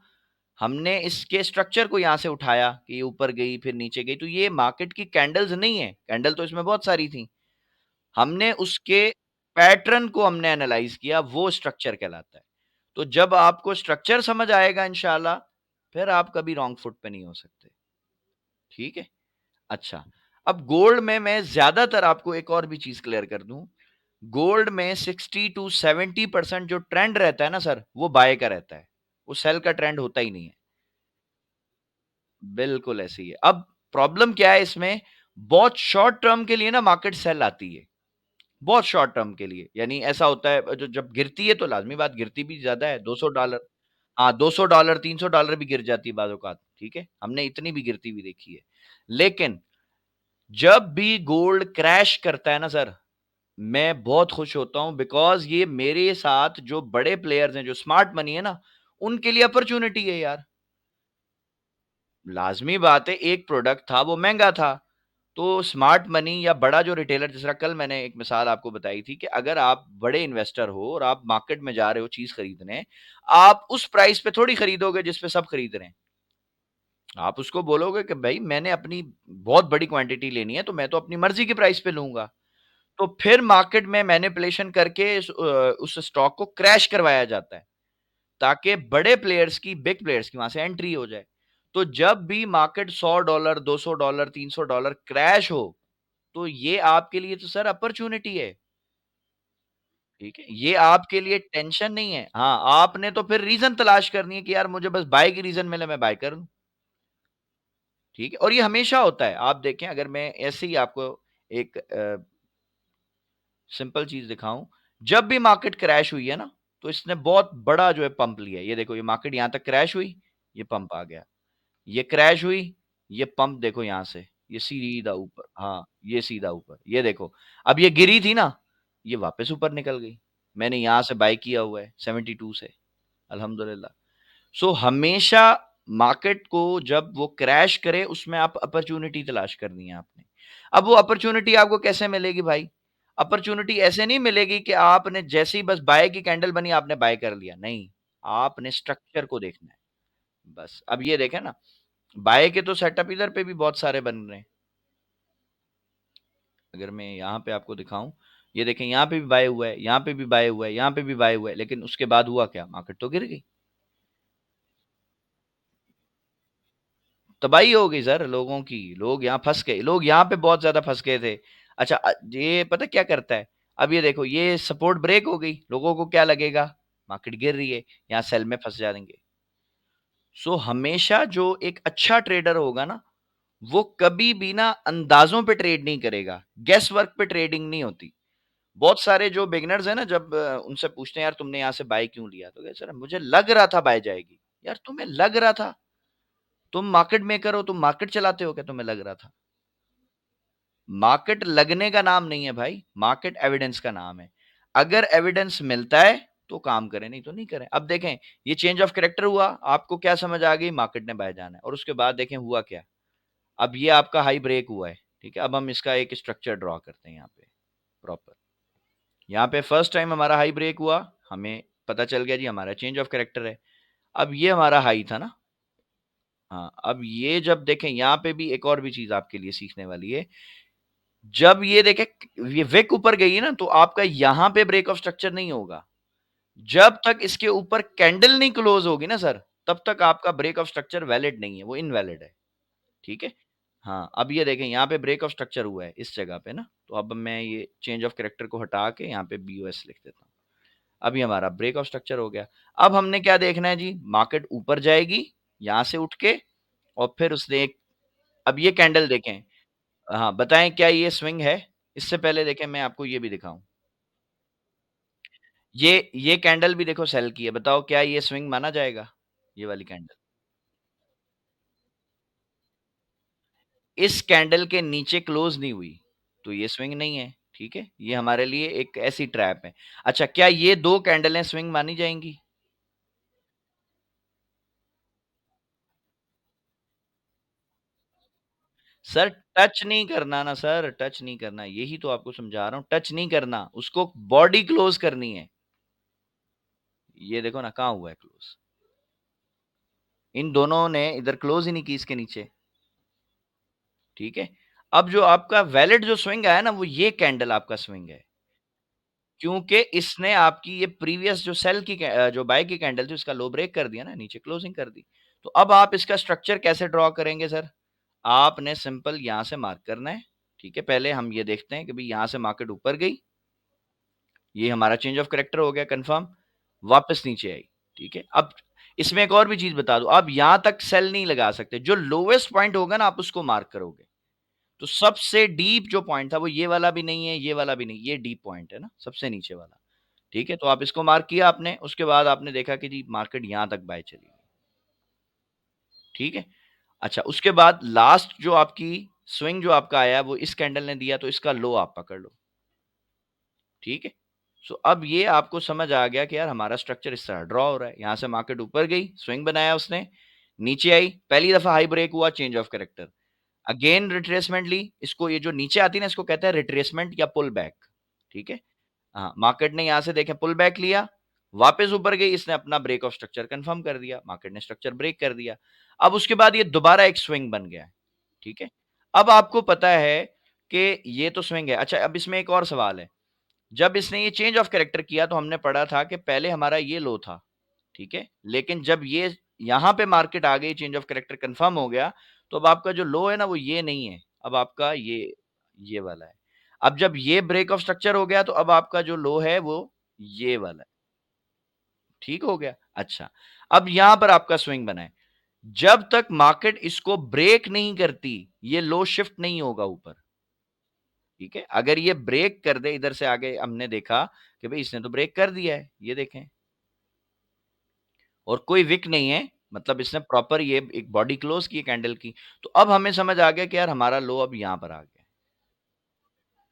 हमने इसके स्ट्रक्चर को यहाँ से उठाया कि ये ऊपर गई, फिर नीचे गई, तो ये मार्केट की कैंडल्स नहीं है, कैंडल तो इसमें बहुत सारी थी। हमने उसके पैटर्न को हमने एनालाइज़ किया, वो स्ट्रक्चर कहलाता है। तो जब आपको स्ट्रक्चर समझ आएगा इंशाल्लाह, फिर आप कभी रॉन्ग फुट पे नहीं हो सकते, ठीक है? अच्छा, अब गोल्ड में मैं ज़्यादातर आपको एक और भी चीज़ क्लियर कर दूँ, गोल्ड में 60 टू 70% जो ट्रेंड रहता है ना सर, वो बाय का रहता है। वो सेल का ट्रेंड होता ही नहीं है। बिल्कुल ऐसे ही है। अब प्रॉब्लम क्या है इसमें, बहुत शॉर्ट टर्म के लिए ना मार्केट सेल आती है। बहुत शॉर्ट टर्म के लिए, यानी ऐसा होता है जब गिरती है तो लाज़मी बात गिरती भी ज़्यादा है, $200। हाँ, $200 $300 भी गिर जाती है बाज़ औक़ात, ठीक है? हमने इतनी भी गिरती हुई देखी है। लेकिन जब भी गोल्ड क्रैश करता है ना सर, मैं बहुत खुश होता हूँ, बिकॉज़ ये मेरे साथ जो बड़े प्लेयर्स हैं, जो स्मार्ट मनी है ना, उनके लिए अपॉर्च्युनिटी है यार। लाज़मी बात है, एक प्रोडक्ट था वो महँगा था, तो स्मार्ट मनी या बड़ा जो रिटेलर, जिस तरह कल मैंने एक मिसाल आपको बताई थी कि अगर आप बड़े इन्वेस्टर हो और आप मार्केट में जा रहे हो चीज़ खरीदने, आप उस प्राइस पे थोड़ी खरीदोगे जिस पे सब खरीद रहे हैं। आप उसको बोलोगे कि भई मैंने अपनी बहुत बड़ी क्वांटिटी लेनी है, तो मैं तो अपनी मर्ज़ी की प्राइस पे लूँगा। तो फिर मार्केट में मैनिपुलेशन करके उस स्टॉक को क्रैश करवाया जाता है, ताकि बड़े प्लेयर्स की, बिग प्लेयर्स की वहाँ से एंट्री हो जाए। तो जब भी मार्केट $100, $200, $300 क्रैश हो, तो ये आपके लिए तो सर अपॉर्च्युनिटी है, ठीक है? ये आपके लिए टेंशन नहीं है। हाँ, आपने तो फिर रीज़न तलाश करनी है कि यार मुझे बस बाय की रीज़न मिले, मैं बाय कर लूँ, ठीक है? और ये हमेशा होता है। आप देखें, अगर मैं ऐसे ही आपको एक सिंपल चीज़ दिखाऊँ, जब भी मार्केट क्रैश हुई है ना, तो इसने बहुत बड़ा जो है पंप लिया है। ये देखो, ये मार्केट यहाँ तक क्रैश हुई, ये पंप आ गया। ये क्रैश हुई, ये पंप देखो यहाँ से, ये सीधा ऊपर, हाँ, ये सीधा ऊपर। ये देखो, अब ये गिरी थी ना, ये वापस ऊपर निकल गई। मैंने यहाँ से बाय किया हुआ है 72 से, अल्हम्दुलिल्लाह। सो हमेशा मार्केट को जब वो क्रैश करे, उसमें आप अपॉर्च्युनिटी तलाश करनी है आपने। अब वो अपॉर्च्युनिटी आपको कैसे मिलेगी भाई? अपॉर्च्युनिटी ऐसे नहीं मिलेगी कि आपने जैसे ही बस बाय की कैंडल बनी, आपने बाय कर लिया, नहीं। आपने स्ट्रक्चर को देखना है, बस। अब ये देखें ना, बाय के तो सेटअप इधर पे भी बहुत सारे बन रहे हैं। अगर मैं यहाँ पे आपको दिखाऊँ, ये देखें, यहाँ पे भी बाय हुआ है, यहाँ पे भी बाय हुआ है, यहाँ पे भी बाय हुआ है, लेकिन उसके बाद हुआ क्या? मार्केट तो गिर गई। तबाही हो गई सर लोगों की, लोग यहाँ फँस गए, लोग यहाँ पे बहुत ज़्यादा फँस गए थे। अच्छा, ये पता क्या करता है? अब ये देखो, ये सपोर्ट ब्रेक हो गई, लोगों को क्या लगेगा? मार्केट गिर रही है, यहाँ सेल में फँस जाएँगे। सो हमेशा जो एक अच्छा ट्रेडर होगा ना, वो कभी भी ना अंदाज़ों पे ट्रेड नहीं करेगा, गेस वर्क पे ट्रेडिंग नहीं होती। बहुत सारे जो बिगिनर्स हैं ना, जब उनसे पूछते हैं, यार तुमने यहाँ से बाय क्यों लिया? तो कहते सर मुझे लग रहा था बाय जाएगी। यार तुम्हें लग रहा था? तुम मार्केट मेकर हो, तुम मार्केट चलाते हो क्या तुम्हें लग रहा था? मार्केट लगने का नाम नहीं है भाई, मार्केट एविडेंस का नाम है। अगर एविडेंस मिलता है तो काम करें, नहीं तो नहीं करें। अब देखें, ये चेंज ऑफ कैरेक्टर हुआ, आपको क्या समझ आ गई? मार्केट ने बाय जाना है, और उसके बाद देखें हुआ क्या? अब ये आपका हाई ब्रेक हुआ है, ठीक है? अब हम इसका एक स्ट्रक्चर ड्रॉ करते हैं यहाँ पे प्रॉपर। यहाँ पे फर्स्ट टाइम हमारा हाई ब्रेक हुआ, हमें पता चल गया जी हमारा चेंज ऑफ कैरेक्टर है। अब ये हमारा हाई था ना? हाँ, अब ये जब देखें, यहाँ पे भी एक और भी चीज़ आपके लिए सीखने वाली है। जब ये देखें, ये विक ऊपर गई है ना, तो आपका यहाँ पे ब्रेक ऑफ स्ट्रक्चर नहीं होगा। जब तक इसके ऊपर कैंडल नहीं क्लोज़ होगी ना सर, तब तक आपका ब्रेक ऑफ स्ट्रक्चर वैलिड नहीं है, वो इनवैलिड है, ठीक है? हाँ, अब ये देखें, यहाँ पे ब्रेक ऑफ स्ट्रक्चर हुआ है इस जगह पे ना, तो अब मैं ये चेंज ऑफ कैरेक्टर को हटा के यहाँ पे बीओएस लिख देता हूँ। अभी हमारा ब्रेक ऑफ स्ट्रक्चर हो गया। अब हमने क्या देखना है जी, मार्केट ऊपर जाएगी, यहाँ से उठ के, और फिर उसने एक, अब ये कैंडल देखें, हाँ, बताएँ क्या ये स्विंग है? इससे पहले देखें, मैं आपको ये भी दिखाऊँ। ये कैंडल भी देखो सेल की है, बताओ क्या ये स्विंग माना जाएगा? ये वाली कैंडल। इस कैंडल के नीचे क्लोज़ नहीं हुई। तो ये स्विंग नहीं है, ठीक है? ये हमारे लिए एक ऐसी ट्रैप है। अच्छा, क्या ये 2 कैंडलें स्विंग मानी जाएँगी? सर टच नहीं करना ना सर, टच नहीं करना, यही तो आपको समझा रहा हूँ, टच नहीं करना, उसको बॉडी क्लोज़ करनी है। ये देखो ना कहाँ हुआ है क्लोज़? इन दोनों ने इधर क्लोज़ ही नहीं की इसके नीचे, ठीक है? अब जो आपका वैलिड जो स्विंग आया ना, वो ये कैंडल आपका स्विंग है। क्योंकि इसने आपकी ये प्रीवियस जो जो बाय की कैंडल थी उसका लो ब्रेक कर दिया ना, नीचे क्लोजिंग कर दी। तो अब आप इसका स्ट्रक्चर कैसे ड्रॉ करेंगे सर? आपने सिंपल यहाँ से मार्क करना है, ठीक है? पहले हम ये देखते हैं कि भई यहाँ से मार्केट ऊपर गई, ये हमारा चेंज ऑफ कैरेक्टर हो गया कन्फर्म, वापस नीचे आई, ठीक है? अब इसमें एक और भी चीज़ बता दूँ, आप यहाँ तक सेल नहीं लगा सकते, जो लोवेस्ट पॉइंट होगा ना आप उसको मार्क करोगे। तो सबसे डीप जो पॉइंट था वो ये वाला भी नहीं है, ये वाला भी नहीं, ये डीप पॉइंट है ना, सबसे नीचे वाला। ठीक है? तो आप इसको मार्क किया आपने, उसके बाद आपने देखा कि जी मार्केट यहाँ तक बाय चली गई, ठीक है? अच्छा, उसके बाद लास्ट जो आपकी स्विंग जो आपका आया वो इस कैंडल ने दिया तो इसका लो आप पकड़ लो, ठीक है? सो अब ये आपको समझ आ गया कि यार हमारा स्ट्रक्चर इस तरह ड्रॉ हो रहा है। यहाँ से मार्केट ऊपर गई, स्विंग बनाया उसने, नीचे आई, पहली दफा हाई ब्रेक हुआ, change of character. Again retracement ली, इसको ये जो नीचे आती है ना इसको कहते हैं रिट्रेसमेंट या पुल बैक, ठीक है? हाँ, मार्केट ने यहाँ से देखें पुल बैक लिया, वापस ऊपर गई, इसने अपना ब्रेक ऑफ स्ट्रक्चर कंफर्म कर दिया, मार्केट ने स्ट्रक्चर ब्रेक कर दिया। अब उसके बाद ये दोबारा एक स्विंग बन गया है, ठीक है? अब आपको पता है कि ये तो स्विंग है। अच्छा, अब इसमें एक और सवाल है, जब इसने ये चेंज ऑफ कैरेक्टर किया तो हमने पढ़ा था कि पहले हमारा ये लो था, ठीक है? लेकिन जब ये यहाँ पे मार्केट आ गई, चेंज ऑफ कैरेक्टर कंफर्म हो गया, तो अब आपका जो लो है ना वो ये नहीं है, अब आपका ये वाला है। अब जब ये ब्रेक ऑफ स्ट्रक्चर हो गया तो अब आपका जो लो है वो ये वाला है, ठीक हो गया? अच्छा, अब यहाँ पर आपका स्विंग बना है। जब तक मार्केट इसको ब्रेक नहीं करती, ये लो शिफ्ट नहीं होगा ऊपर, ठीक है? अगर ये ब्रेक कर दे, इधर से आगे हमने देखा कि भई इसने तो ब्रेक कर दिया है, ये देखें। और कोई विक नहीं है, मतलब इसने प्रॉपर ये एक बॉडी क्लोज की है कैंडल की। तो अब हमें समझ आ गया कि यार हमारा लो अब यहाँ पर आ गया,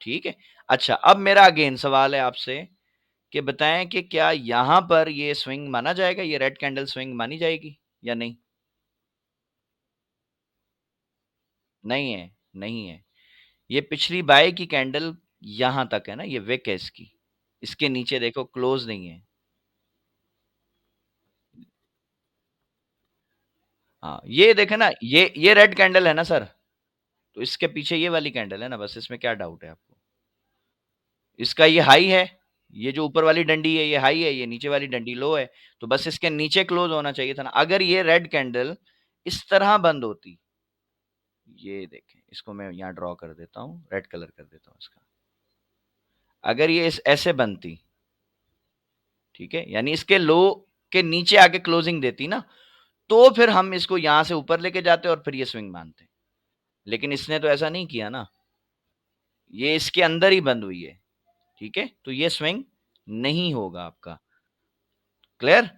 ठीक है? अच्छा, अब मेरा अगेन सवाल है आपसे कि बताएँ कि क्या यहाँ पर ये स्विंग माना जाएगा, ये रेड कैंडल स्विंग मानी जाएगी या नहीं? नहीं है, नहीं है। ये पिछली बाय की कैंडल यहाँ तक है ना, ये विक है इसकी। इसके नीचे देखो क्लोज नहीं है। हाँ, ये देखें ना, ये रेड कैंडल है ना सर, तो इसके पीछे ये वाली कैंडल है ना, बस इसमें क्या डाउट है आपको? इसका ये हाई है, ये जो ऊपर वाली डंडी है ये हाई है, ये नीचे वाली डंडी लो है, तो बस इसके नीचे क्लोज़ होना चाहिए था ना। अगर ये रेड कैंडल इस तरह बंद होती, ये देखें, इसको मैं यहाँ ड्रॉ कर देता हूँ, रेड कलर कर देता हूँ इसका। अगर ये इस ऐसे बनती, ठीक है? यानी इसके लो के नीचे आके क्लोजिंग देती ना, तो फिर हम इसको यहाँ से ऊपर लेके जाते और फिर ये स्विंग मानते। लेकिन इसने तो ऐसा नहीं किया ना, ये इसके अंदर ही बंद हुई है, ठीक है? तो ये स्विंग नहीं होगा आपका, क्लियर?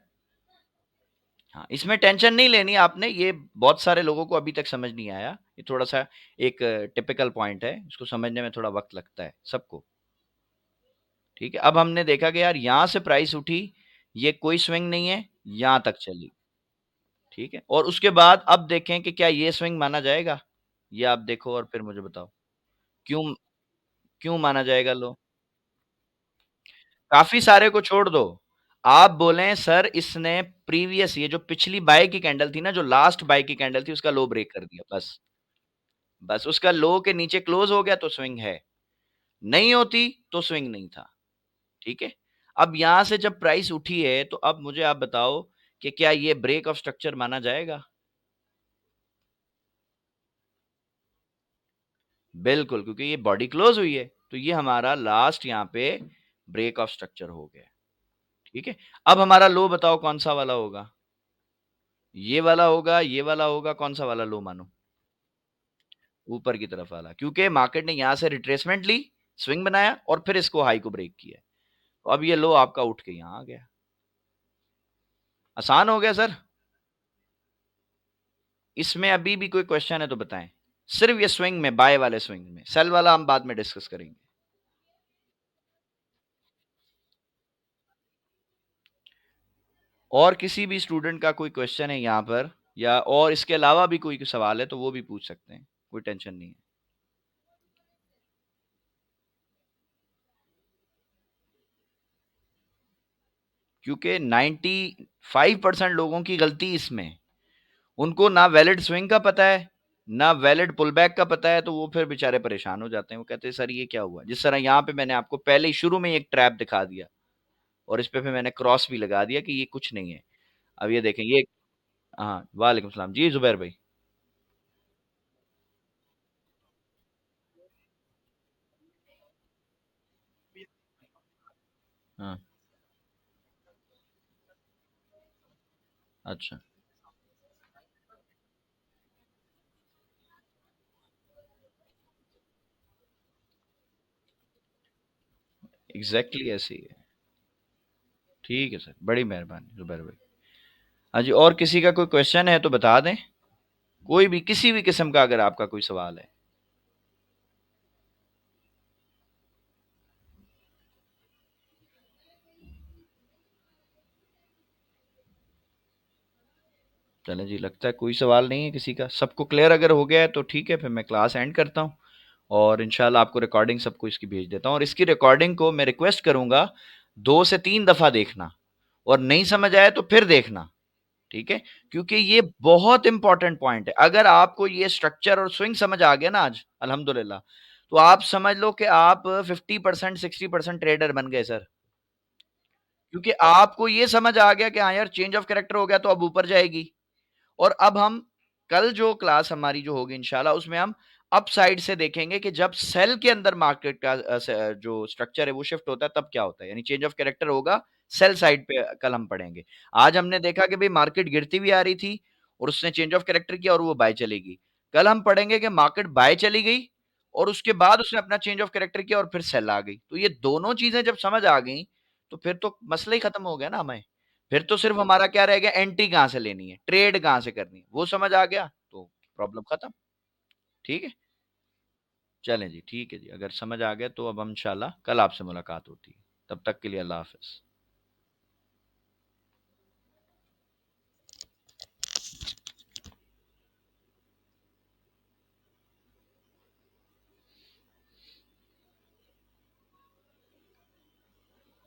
हाँ, इसमें टेंशन नहीं लेनी आपने, ये बहुत सारे लोगों को अभी तक समझ नहीं आया। ये थोड़ा-सा एक टिपिकल पॉइंट है, इसको समझने में थोड़ा वक़्त लगता है सबको, ठीक है? अब हमने देखा कि यार यहाँ से प्राइस उठी, ये कोई स्विंग नहीं है, यहाँ तक चली, ठीक है? और उसके बाद अब देखें कि क्या ये स्विंग माना जाएगा? ये आप देखो और फिर मुझे बताओ, क्यों क्यों माना जाएगा लो? काफ़ी सारे को छोड़ दो, आप बोलें सर इसने प्रीवियस ये जो पिछली बाय की कैंडल थी ना, जो लास्ट बाय की कैंडल थी, उसका लो ब्रेक कर दिया, बस। बस उसका लो के नीचे क्लोज हो गया तो स्विंग है, नहीं होती तो स्विंग नहीं था, ठीक है? अब यहाँ से जब प्राइस उठी है तो अब मुझे आप बताओ कि क्या ये ब्रेक ऑफ स्ट्रक्चर माना जाएगा? बिल्कुल, क्योंकि ये बॉडी क्लोज हुई है, तो ये हमारा लास्ट यहाँ पे ब्रेक ऑफ स्ट्रक्चर हो गया, ठीक है? अब हमारा लो बताओ कौन-सा वाला होगा? ये वाला होगा, ये वाला होगा, कौन-सा वाला लो मानो? ऊपर की तरफ वाला, क्योंकि मार्केट ने यहाँ से रिट्रेसमेंट ली, स्विंग बनाया और फिर इसको हाई को ब्रेक किया। तो अब ये लो आपका उठ के यहाँ आ गया। आसान हो गया सर। इसमें अभी भी कोई क्वेश्चन है तो बताएं। सिर्फ ये स्विंग में, बाय वाले स्विंग में, सेल वाला हम बाद में डिस्कस करेंगे। और किसी भी स्टूडेंट का कोई क्वेश्चन है यहाँ पर, या और इसके अलावा भी कोई सवाल है तो वो भी पूछ सकते हैं, कोई टेंशन नहीं है। क्योंकि 95% लोगों की गलती इसमें, उनको ना वैलिड स्विंग का पता है, ना वैलिड पुल बैक का पता है, तो वो फिर बेचारे परेशान हो जाते हैं। वो कहते हैं सर ये क्या हुआ, जिस तरह यहाँ पे मैंने आपको पहले ही शुरू में एक ट्रैप दिखा दिया और इस पे फिर मैंने क्रॉस भी लगा दिया कि ये कुछ नहीं है। अब ये देखें ये। हाँ, वालेकुम सलाम जी जुबैर भाई। हाँ। अच्छा। एग्जैक्टली ऐसे ही है। ठीक है सर, बड़ी मेहरबानी जुबैर भाई। हाँ जी, और किसी का कोई क्वेश्चन है तो बता दें, कोई भी किसी भी किस्म का अगर आपका कोई सवाल है। चलें जी, लगता है कोई सवाल नहीं है किसी का, सबको क्लियर अगर हो गया है तो ठीक है, फिर मैं क्लास एंड करता हूँ और इंशाल्लाह आपको रिकॉर्डिंग सबको इसकी भेज देता हूँ। और इसकी रिकॉर्डिंग को मैं रिक्वेस्ट करूंगा 2 से 3 दफा देखना, और नहीं समझ आया तो फिर देखना, ठीक है? क्योंकि ये बहुत इंपॉर्टेंट पॉइंट है। अगर आपको ये स्ट्रक्चर और स्विंग समझ आ गया ना आज, अल्हम्दुलिल्लाह, तो आप समझ लो कि आप 50% 60% ट्रेडर बन गए सर। क्योंकि आपको ये समझ आ गया कि हाँ यार, चेंज ऑफ कैरेक्टर हो गया तो अब ऊपर जाएगी। और अब हम कल जो क्लास हमारी जो होगी इंशाल्लाह, उसमें हम अप साइड से देखेंगे कि जब सेल के अंदर मार्केट का जो स्ट्रक्चर है वो शिफ्ट होता है तब क्या होता है, यानी चेंज ऑफ कैरेक्टर होगा सेल साइड पे, कल हम पढ़ेंगे। आज हमने देखा कि भाई मार्केट गिरती हुई आ रही थी और उसने चेंज ऑफ कैरेक्टर किया और वो बाय चली गई। कल हम पढ़ेंगे कि मार्केट बाय चली गई और उसके बाद उसने अपना चेंज ऑफ कैरेक्टर किया और फिर सेल आ गई। तो ये दोनों चीजें जब समझ आ गई तो फिर तो मसला ही खत्म हो गया ना हमें। फिर तो सिर्फ हमारा क्या रह गया, एंट्री कहाँ से लेनी है, ट्रेड कहाँ से करनी है, वो समझ आ गया तो प्रॉब्लम खत्म। ठीक है? चलें जी, ठीक है जी। अगर समझ आ गया तो अब हम इंशाल्लाह कल आपसे मुलाकात होती है। तब तक के लिए अल्लाह हाफ़िज़।